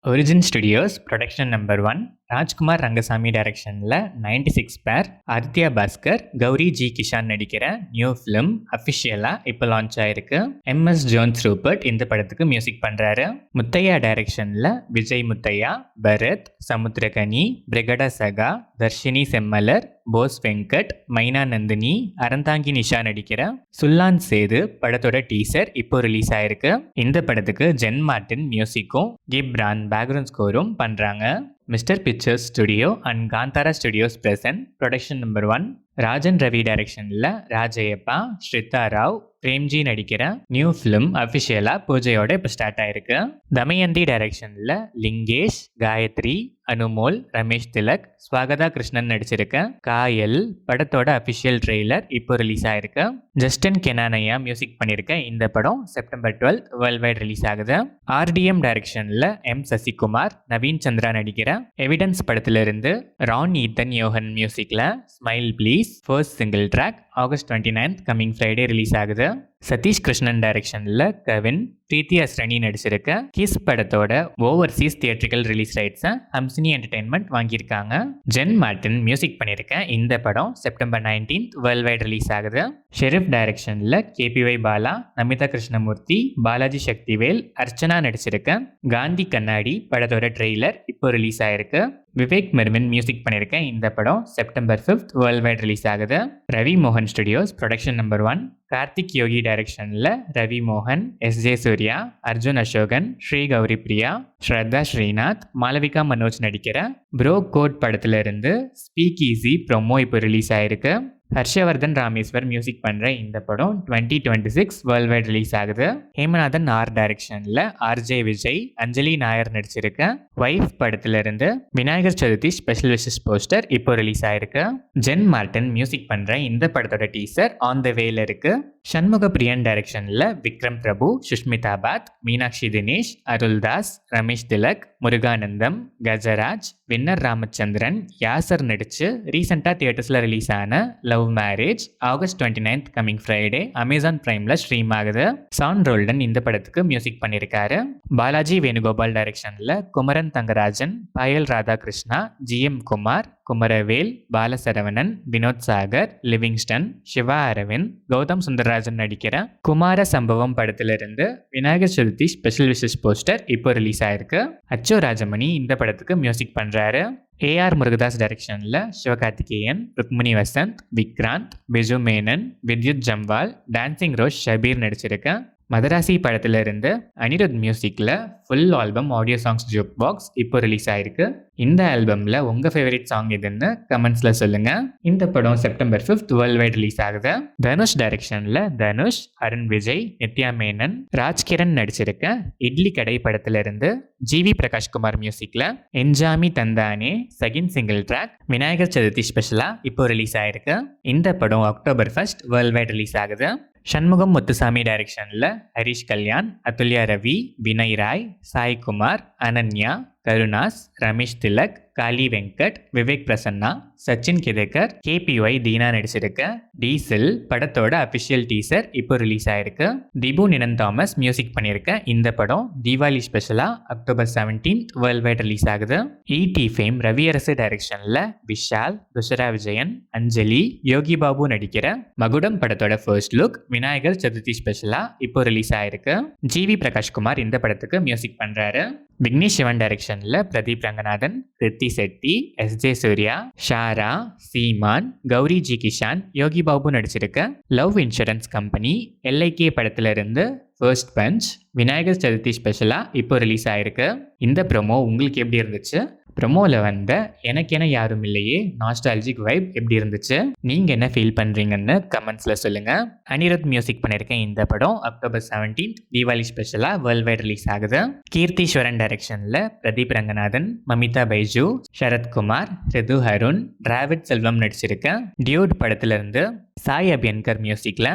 Origin studios production number 1 Rajkumar Rangasamy டைரக்ஷனில் 96 பேர் Aditya Bhaskar Gowri G Kisan நடிக்கிற நியூ ஃபிலிம் அஃபிஷியலாக இப்போ லான்ச் ஆயிருக்கு. MS ஜோன்ஸ் ரூபர்ட் இந்த படத்துக்கு மியூசிக் பண்ணுறாரு. முத்தையா டைரக்ஷனில் விஜய் முத்தையா, பரத், சமுத்திரகனி, பிரிகடா சகா, தர்ஷினி செம்மலர், போஸ் வெங்கட், மைனா நந்தினி, அறந்தாங்கி நிஷா நடிக்கிற சுல்லான் சேது படத்தோட டீசர் இப்போ ரிலீஸ் ஆயிருக்கு. இந்த படத்துக்கு ஜென் மார்டின் மியூசிக்கும் கிப்ரான் பேக்ரவுண்ட் ஸ்கோரும் பண்ணுறாங்க. Mister pictures studio and Kantara studios present production number 1 Rajan Ravi டைரக்ஷனில் ராஜயப்பா, ஸ்ரிதா ராவ், பிரேம்ஜி நடிக்கிற நியூ ஃபிலிம் அஃபிஷியலாக பூஜையோட இப்போ ஸ்டார்ட் ஆயிருக்கு. தமயந்தி டைரக்ஷனில் லிங்கேஷ், காயத்ரி, அனுமோல், ரமேஷ் திலக், ஸ்வாகதா கிருஷ்ணன் நடிச்சிருக்க காயல் படத்தோட அஃபிஷியல் ட்ரெய்லர் இப்போ ரிலீஸ் ஆயிருக்கு. ஜஸ்டின் கெனானையா மியூசிக் பண்ணியிருக்க இந்த படம் செப்டம்பர் 12 வேர்ல்ட் வைட் ரிலீஸ் ஆகுது. RDM டைரக்ஷனில் M சசிகுமார், நவீன் சந்திரா நடிக்கிற எவிடன்ஸ் படத்திலிருந்து ரான் ஈத்தன் யோகன் மியூசிக்கில் smile please first single track August 29 coming Friday release ஆகுது. சதீஷ் கிருஷ்ணன் டைரக்ஷனில் கவின், பிரீத்தி அஸ்ரணி நடிச்சிருக்க கிஸ் படத்தோட ஓவர்சீஸ் தியேட்ரிக்கல் ரிலீஸ் ரைட்ஸை ஹம்சினி என்டர்டெயின்மெண்ட் வாங்கியிருக்காங்க. ஜென் மார்டின் மியூசிக் பண்ணியிருக்க இந்த படம் செப்டம்பர் 19 வேர்ல்ட் வைட் ரிலீஸ் ஆகுது. ஷெரீஃப் டைரக்ஷனில் KPY பாலா, நமிதா கிருஷ்ணமூர்த்தி, பாலாஜி சக்திவேல், அர்ச்சனா நடிச்சிருக்க காந்தி கண்ணாடி படத்தோட ட்ரெய்லர் இப்போ ரிலீஸ் ஆயிருக்கு. விவேக் மெர்வின் மியூசிக் பண்ணியிருக்க இந்த படம் செப்டம்பர் 5 வேர்ல்ட் வைட் ரிலீஸ் ஆகுது. ரவி மோகன் ஸ்டுடியோஸ் ப்ரொடக்ஷன் நம்பர் 1 கார்த்திக் யோகி டைரக்ஷனில் ரவி மோகன், SJ சூர்யா, அர்ஜுன் அசோகன், ஸ்ரீ கௌரி பிரியா, ஸ்ரத்தா ஸ்ரீநாத், மாளவிகா மனோஜ் நடிக்கிற ப்ரோ கோட் படத்திலிருந்து ஸ்பீக் ஈஸி ப்ரோமோ இப்போ ரிலீஸ் ஆயிருக்கு. ஹர்ஷவர்தன் ராமேஸ்வர் மியூசிக் பண்ணுற இந்த படம் 2026 வேர்ல்ட் வைட் ரிலீஸ் ஆகுது. ஹேமநாதன் ஆர் டைரக்ஷனில் RJ விஜய், அஞ்சலி நாயர் நடிச்சிருக்க வைஃப் படத்திலிருந்து Vinayagar Chaturthi special wishes poster இப்போ ரிலீஸ் ஆயிருக்கு. ஜென் மார்டின் மியூசிக் பண்ணுற இந்த படத்தோட டீசர் ஆன் த வேல இருக்கு. சண்முக பிரியன் டைரக்ஷனில் விக்ரம் பிரபு, சுஷ்மிதா பாத், மீனாட்சி தினேஷ், அருள்தாஸ், ரமேஷ் திலக், முருகானந்தம், கஜராஜ், வின்னர் ராமச்சந்திரன், யாசர் நடிச்சு ரீசெண்டாக தியேட்டர்ஸில் ரிலீஸ் ஆன love marriage August 29 coming Friday Amazon பிரைம்ல ஸ்ட்ரீம் ஆகுது. சான் ரோல்டன் இந்த படத்துக்கு மியூசிக் பண்ணியிருக்காரு. பாலாஜி வேணுகோபால் டைரக்ஷனில் குமரன் தங்கராஜன், பாயல் ராதாகிருஷ்ணா, GM குமார், குமரவேல், பாலசரவணன், வினோத் சாகர், லிவிங்ஸ்டன், சிவா அரவிந்த், கௌதம் சுந்தரராஜன் நடிக்கிற குமார சம்பவம் படத்திலிருந்து Vinayagar Chaturthi special wishes poster இப்போ ரிலீஸ் ஆயிருக்கு. அச்சோ ராஜமணி இந்த படத்துக்கு மியூசிக் பண்றாரு. AR முருகதாஸ் டைரக்ஷனில் சிவகார்த்திகேயன், ருக்மிணி வசந்த், விக்ராந்த், பிஜு மேனன், வித்யுத் ஜம்வால், டான்சிங் ரோஸ் ஷபீர் நடிச்சிருக்க மதராசி படத்திலிருந்து அனிருத் மியூசிக்கில் full album audio songs jukebox இப்போ ரிலீஸ் ஆயிருக்கு. இந்த ஆல்பமில் உங்கள் ஃபேவரட் சாங் எதுன்னு கமெண்ட்ஸில் சொல்லுங்கள். இந்த படம் செப்டம்பர் 5 வேர்ல்ட் வைட் ரிலீஸ் ஆகுது. தனுஷ் டைரக்ஷனில் தனுஷ், அருண் விஜய், நித்யா மேனன், ராஜ்கிரண் நடிச்சிருக்க இட்லி கடை படத்திலிருந்து GV பிரகாஷ்குமார் மியூசிக்கில் Enjaami Thandhaane second single track Vinayagar Chaturthi ஸ்பெஷலாக இப்போ ரிலீஸ் ஆயிருக்கு. இந்த படம் அக்டோபர் 1 வேர்ல்ட் வைட் ரிலீஸ் ஆகுது. சண்முகம் முத்துசாமி டைரக்ஷனில் ஹரிஷ் கல்யாண், அதுல்யா ரவி, வினய் ராய், சாய்குமார், அனன்யா, கருணாஸ், ரமேஷ் திலக், காளி வெங்கட், விவேக் பிரசன்னா, சச்சின் கிதேக்கர், KPY தீனா நடிச்சிருக்க டீசல் படத்தோட அஃபிஷியல் டீசர் இப்போ ரிலீஸ் ஆயிருக்கு. திபு நினன் தாமஸ் மியூசிக் பண்ணியிருக்க இந்த படம் தீபாவளி ஸ்பெஷலாக அக்டோபர் 17 வேர்ல்ட் வைட் ரிலீஸ் ஆகுது. ET ஃபேம் ரவியரசு டைரக்ஷனில் விஷால், துஷரா விஜயன், அஞ்சலி, யோகி பாபு நடிக்கிற மகுடம் படத்தோட ஃபர்ஸ்ட் லுக் விநாயகர் சதுர்த்தி ஸ்பெஷலாக இப்போ ரிலீஸ் ஆயிருக்கு. GV பிரகாஷ்குமார் இந்த படத்துக்கு மியூசிக் பண்றாரு. விக்னேஷ் சிவன் டைரக்ஷனில் பிரதீப் ரங்கநாதன், கிருத்தி செட்டி, SJ சூர்யா, ஷாரா, சீமான், கௌரி ஜி கிஷான், யோகி பாபு நடிச்சிருக்க லவ் இன்சூரன்ஸ் கம்பெனி LIK படத்திலிருந்து ஃபர்ஸ்ட் பஞ்ச் விநாயகர் சதுர்த்தி ஸ்பெஷலாக இப்போ ரிலீஸ் ஆயிருக்கு. இந்த ப்ரோமோ உங்களுக்கு எப்படி இருந்துச்சு? ப்ரோமோவில் வந்த எனக்கென யாரும் இல்லையே நாஸ்டாலஜிக் வைப் எப்படி இருந்துச்சு? நீங்கள் என்ன ஃபீல் பண்ணுறீங்கன்னு கமெண்ட்ஸில் சொல்லுங்கள். அனிருத் மியூசிக் பண்ணியிருக்கேன் இந்த படம் அக்டோபர் 17 தீபாவளி ஸ்பெஷலாக வேர்ல்ட் வைட் ரிலீஸ் ஆகுது. கீர்த்திஸ்வரன் டைரக்ஷனில் பிரதீப் ரங்கநாதன், மமிதா பைஜு, சரத்குமார், ரிது அருண், டிராவிட் செல்வம் நடிச்சிருக்க டியூட் படத்திலிருந்து சாய் அபியன்கர் மியூசிக்கில்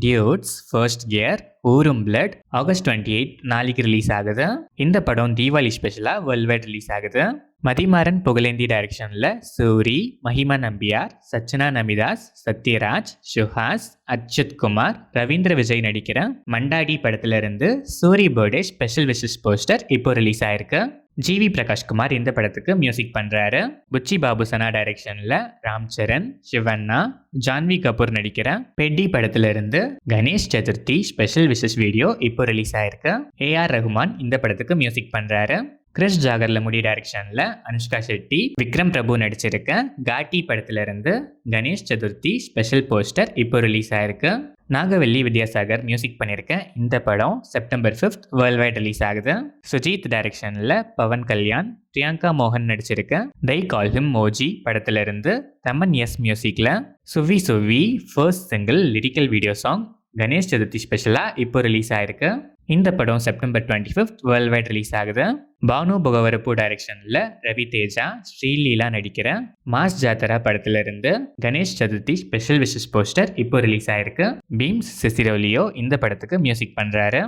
டியூட்ஸ் ஃபர்ஸ்ட் கியர் ஊரும் பிளட் ஆகஸ்ட் 28 நாளைக்கு ரிலீஸ் ஆகுது. இந்த படம் தீபாவளி ஸ்பெஷலாக வேர்ல்ட் வைட் ரிலீஸ் ஆகுது. மதிமாறன் புகழேந்தி டைரக்ஷனில் சூரி, மஹிமா நம்பியார், சச்சனா நமிதாஸ், சத்யராஜ், சுஹாஸ், அச்சுத் குமார், ரவீந்திர விஜய் நடிக்கிற மண்டாடி படத்திலிருந்து Soori birthday special wishes poster இப்போ ரிலீஸ் ஆயிருக்கு. ஜிவி பிரகாஷ்குமார் இந்த படத்துக்கு மியூசிக் பண்றாரு. புச்சி பாபுசனா டைரக்ஷன்ல ராம் சரண், சிவண்ணா, ஜான்வி கபூர் நடிக்கிற பெட்டி படத்துல இருந்து Ganesh Chaturthi special wishes video இப்போ ரிலீஸ் ஆயிருக்கு. ஏஆர் ரகுமான் இந்த படத்துக்கு மியூசிக் பண்றாரு. கிறிஸ் ஜாகர்லமுடி டைரக்ஷன்ல அனுஷ்கா ஷெட்டி, விக்ரம் பிரபு நடிச்சிருக்க காட்டி படத்துல இருந்து கணேஷ் சதுர்த்தி ஸ்பெஷல் போஸ்டர் இப்போ ரிலீஸ் ஆயிருக்கு. நாகவல்லி வித்யாசாகர் மியூசிக் பண்ணியிருக்க இந்த படம் September 5th world wide release ஆகுது. சுஜித் டைரக்ஷன்ல பவன் கல்யாண், பிரியங்கா மோகன் நடிச்சிருக்க தை கால் ஹிம் மோஜி படத்துல இருந்து தமன் எஸ் மியூசிக்ல Suvvi Suvvi first single lyrical video song Ganesh Chaturthi ஸ்பெஷலா இப்போ ரிலீஸ் ஆயிருக்கு. இந்த படம் September 25th world wide release ஆகுது. பானு புகவரப்பு டைரக்ஷன்ல ரவி தேஜா, ஸ்ரீலீலா நடிக்கிற மாஸ் ஜாத்தரா படத்துல இருந்து Ganesh Chaturthi special wishes poster இப்போ ரிலீஸ் ஆயிருக்கு. பீம்ஸ் சிசிரோலியோ இந்த படத்துக்கு மியூசிக் பண்றாரு.